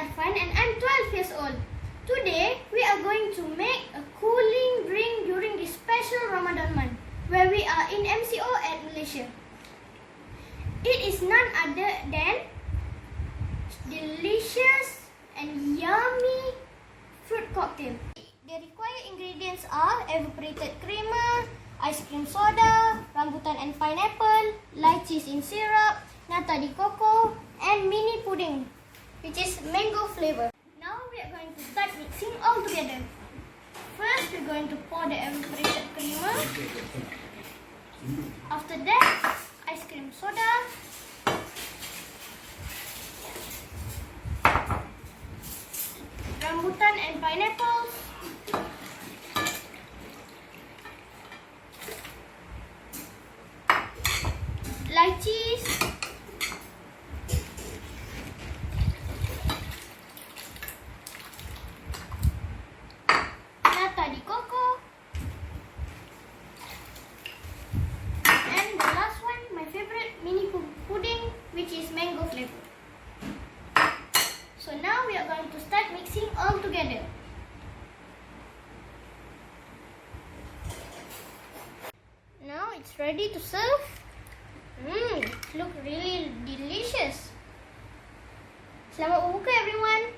Arfan and I'm 12 years old. Today, we are going to make a cooling drink during this special Ramadan month where we are in MCO at Malaysia. It is none other than delicious and yummy fruit cocktail. The required ingredients are evaporated creamer, ice cream soda, rambutan and pineapple, lychees in syrup, nata de coco, and mini pudding, which is mango flavor. Now we are going to start mixing all together. First, we're going to pour the evaporated creamer. After that, ice cream soda. Rambutan and pineapple. Lychees. Nata de coco. And the last one, my favorite, mini pudding, which is mango flavor. So now we are going to start mixing all together. Now it's ready to serve. Look really delicious. Selamat berbuka everyone.